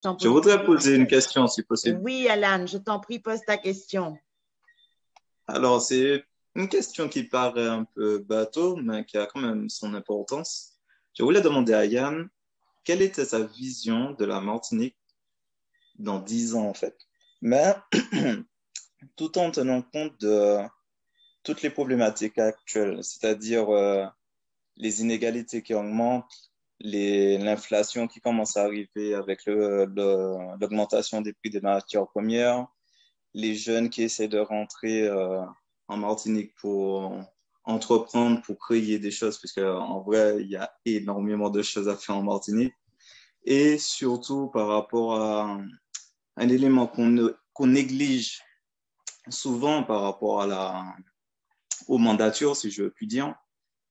T'en Je prie. voudrais poser une question, si possible. Oui, Alan, je t'en prie, pose ta question. Alors, c'est une question qui paraît un peu bateau, mais qui a quand même son importance. Je voulais demander à Yann, quelle était sa vision de la Martinique dans 10 ans, en fait? Mais tout en tenant compte de toutes les problématiques actuelles, c'est-à-dire les inégalités qui augmentent, l'inflation qui commence à arriver avec l'augmentation des prix des matières premières, les jeunes qui essaient de rentrer en Martinique pour entreprendre, pour créer des choses, parce qu'en vrai, il y a énormément de choses à faire en Martinique. Et surtout par rapport à un élément qu'on néglige souvent par rapport aux mandatures, si je puis dire,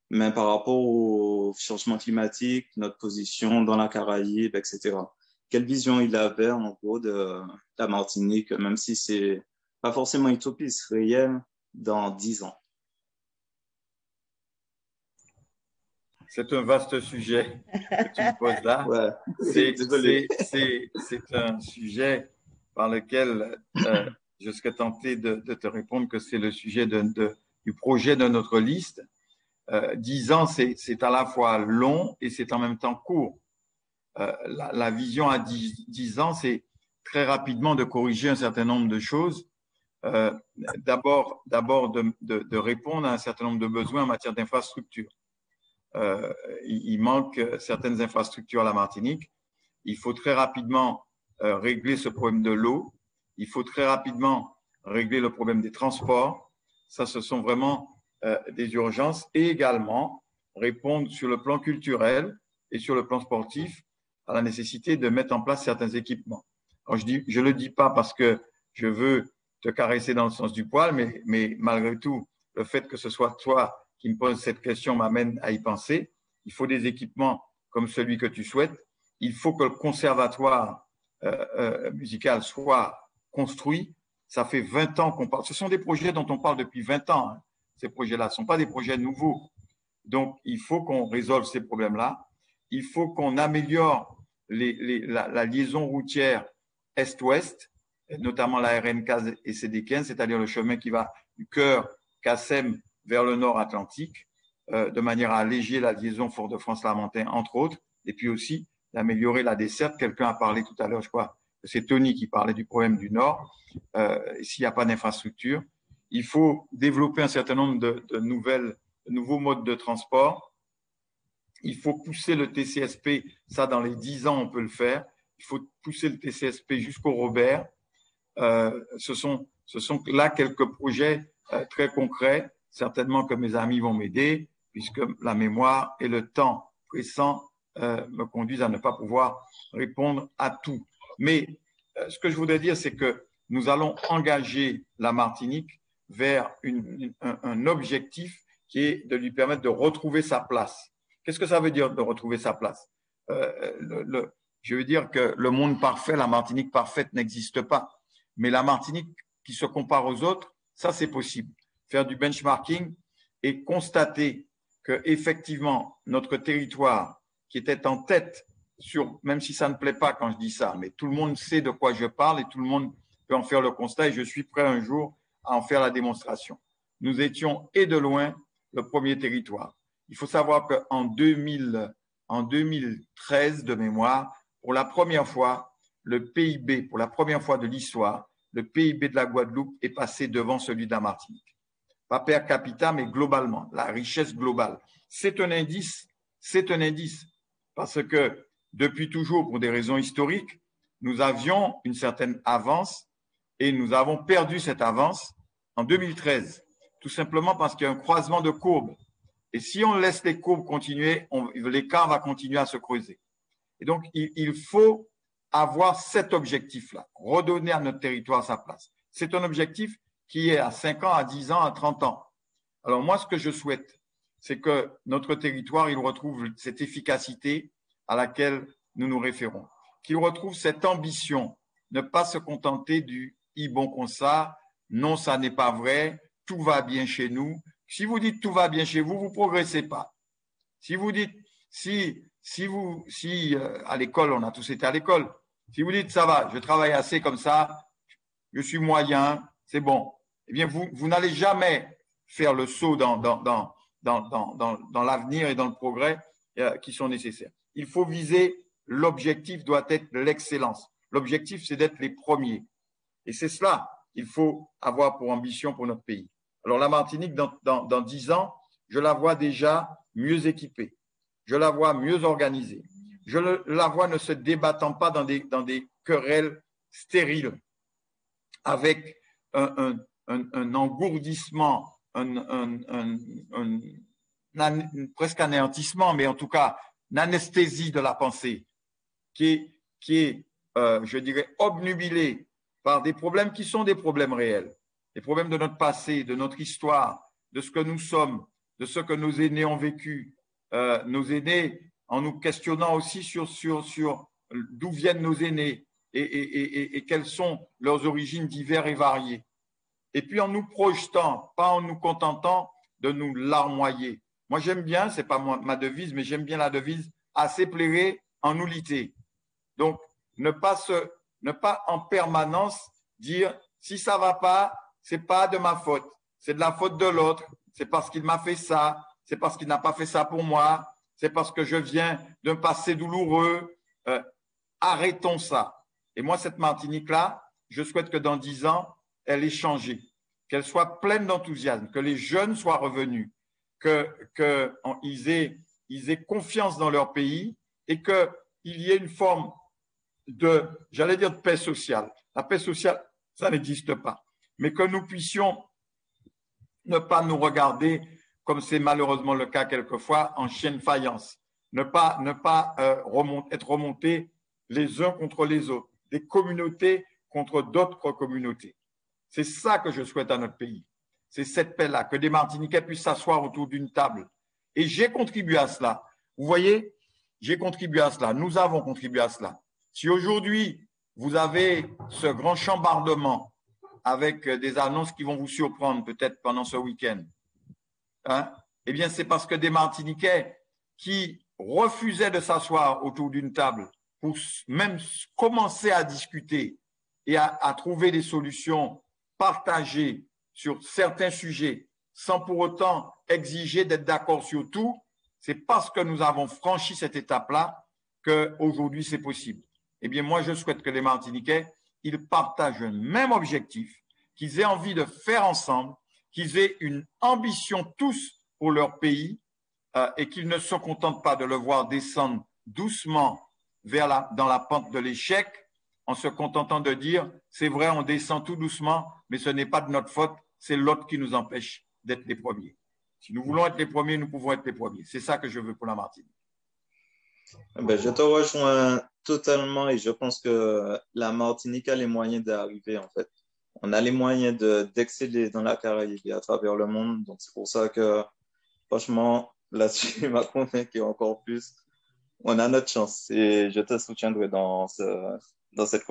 mais par rapport au changement climatique, notre position dans la Caraïbe, etc. Quelle vision il avait en gros de la Martinique, même si c'est pas forcément utopiste, réel, dans 10 ans? C'est un vaste sujet que tu me poses là. Ouais, désolé. C'est un sujet par lequel je serais tenté de te répondre que c'est le sujet du projet de notre liste. 10 ans, c'est à la fois long et c'est en même temps court. La vision à 10 ans, c'est très rapidement de corriger un certain nombre de choses. D'abord de répondre à un certain nombre de besoins en matière d'infrastructure. Il manque certaines infrastructures à la Martinique. Il faut très rapidement régler ce problème de l'eau. Il faut très rapidement régler le problème des transports. Ça, ce sont vraiment des urgences. Et également répondre sur le plan culturel et sur le plan sportif à la nécessité de mettre en place certains équipements. Alors, je le dis pas parce que je veux te caresser dans le sens du poil, mais malgré tout, le fait que ce soit toi qui me pose cette question m'amène à y penser. Il faut des équipements comme celui que tu souhaites. Il faut que le conservatoire musical soit construit. Ça fait 20 ans qu'on parle. Ce sont des projets dont on parle depuis 20 ans. Hein. Ces projets-là ne sont pas des projets nouveaux. Donc, il faut qu'on résolve ces problèmes-là. Il faut qu'on améliore la liaison routière est-ouest, notamment la RN15 et CD15, c'est-à-dire le chemin qui va du cœur Cassem vers le nord Atlantique, de manière à alléger la liaison Fort-de-France-Lamentin, entre autres, et puis aussi d'améliorer la desserte. Quelqu'un a parlé tout à l'heure, je crois, c'est Tony qui parlait du problème du nord. S'il n'y a pas d'infrastructure, il faut développer un certain nombre de nouveaux modes de transport. Il faut pousser le TCSP, ça dans les 10 ans on peut le faire. Il faut pousser le TCSP jusqu'au Robert. Ce sont là quelques projets très concrets. Certainement que mes amis vont m'aider, puisque la mémoire et le temps pressant me conduisent à ne pas pouvoir répondre à tout. Mais ce que je voudrais dire, c'est que nous allons engager la Martinique vers un objectif qui est de lui permettre de retrouver sa place. Qu'est-ce que ça veut dire de retrouver sa place? Je veux dire que le monde parfait, la Martinique parfaite n'existe pas. Mais la Martinique qui se compare aux autres, ça c'est possible. Faire du benchmarking et constater que effectivement notre territoire qui était en tête même si ça ne plaît pas quand je dis ça, mais tout le monde sait de quoi je parle et tout le monde peut en faire le constat et je suis prêt un jour à en faire la démonstration. Nous étions et de loin le premier territoire. Il faut savoir qu'en 2013 de mémoire, pour la première fois, le PIB, pour la première fois de l'histoire, le PIB de la Guadeloupe est passé devant celui de la Martinique. Pas per capita, mais globalement, la richesse globale. C'est un indice, parce que depuis toujours, pour des raisons historiques, nous avions une certaine avance et nous avons perdu cette avance en 2013, tout simplement parce qu'il y a un croisement de courbes. Et si on laisse les courbes continuer, l'écart va continuer à se creuser. Et donc, il faut avoir cet objectif-là, redonner à notre territoire sa place. C'est un objectif qui est à 5 ans, à 10 ans, à 30 ans. Alors moi, ce que je souhaite, c'est que notre territoire, il retrouve cette efficacité à laquelle nous nous référons, qu'il retrouve cette ambition, ne pas se contenter du « i bon comme ça », non, ça n'est pas vrai, tout va bien chez nous. Si vous dites tout va bien chez vous, vous ne progressez pas. Si vous dites, à l'école, on a tous été à l'école, Si vous dites ça va, je travaille assez comme ça, je suis moyen, c'est bon, eh bien, vous n'allez jamais faire le saut dans l'avenir et dans le progrès qui sont nécessaires. Il faut viser, l'objectif doit être l'excellence. L'objectif, c'est d'être les premiers. Et c'est cela qu'il faut avoir pour ambition pour notre pays. Alors, la Martinique, dans 10 ans, je la vois déjà mieux équipée. Je la vois mieux organisée. Je la vois ne se débattant pas dans des querelles stériles, avec un engourdissement, presque anéantissement, mais en tout cas, une anesthésie de la pensée qui est je dirais, obnubilée par des problèmes qui sont des problèmes réels, des problèmes de notre passé, de notre histoire, de ce que nous sommes, de ce que nos aînés ont vécu, nos aînés, en nous questionnant aussi sur d'où viennent nos aînés et quelles sont leurs origines diverses et variées. Et puis en nous projetant, pas en nous contentant de nous larmoyer. Moi, j'aime bien, c'est pas ma devise, mais j'aime bien la devise « assez plairer en nullité ». Donc, ne pas en permanence dire « si ça va pas, c'est pas de ma faute, c'est de la faute de l'autre, c'est parce qu'il m'a fait ça, c'est parce qu'il n'a pas fait ça pour moi, c'est parce que je viens d'un passé douloureux. » Arrêtons ça. Et moi, cette Martinique-là, je souhaite que dans 10 ans, elle ait changé, qu'elle soit pleine d'enthousiasme, que les jeunes soient revenus, qu'ils aient confiance dans leur pays et qu'il y ait une forme j'allais dire de paix sociale. La paix sociale, ça n'existe pas. Mais que nous puissions ne pas nous regarder, comme c'est malheureusement le cas quelquefois, en chien de faïence. Ne pas être remontés les uns contre les autres, des communautés contre d'autres communautés. C'est ça que je souhaite à notre pays. C'est cette paix-là, que des Martiniquais puissent s'asseoir autour d'une table. Et j'ai contribué à cela. Vous voyez, j'ai contribué à cela. Nous avons contribué à cela. Si aujourd'hui, vous avez ce grand chambardement avec des annonces qui vont vous surprendre peut-être pendant ce week-end, hein, eh bien, c'est parce que des Martiniquais qui refusaient de s'asseoir autour d'une table pour même commencer à discuter et à trouver des solutions partagées sur certains sujets sans pour autant exiger d'être d'accord sur tout, c'est parce que nous avons franchi cette étape-là qu'aujourd'hui c'est possible. Eh bien, moi, je souhaite que les Martiniquais, ils partagent un même objectif, qu'ils aient envie de faire ensemble, qu'ils aient une ambition tous pour leur pays et qu'ils ne se contentent pas de le voir descendre doucement dans la pente de l'échec en se contentant de dire « c'est vrai, on descend tout doucement, mais ce n'est pas de notre faute, c'est l'autre qui nous empêche d'être les premiers. » Si nous voulons être les premiers, nous pouvons être les premiers. C'est ça que je veux pour la Martinique. Ben, je te rejoins totalement et je pense que la Martinique a les moyens d'arriver en fait. On a les moyens d'exceller dans la Caraïbe et à travers le monde. Donc c'est pour ça que franchement, là-dessus, il m'a convaincu encore plus. On a notre chance et je te soutiendrai dans cette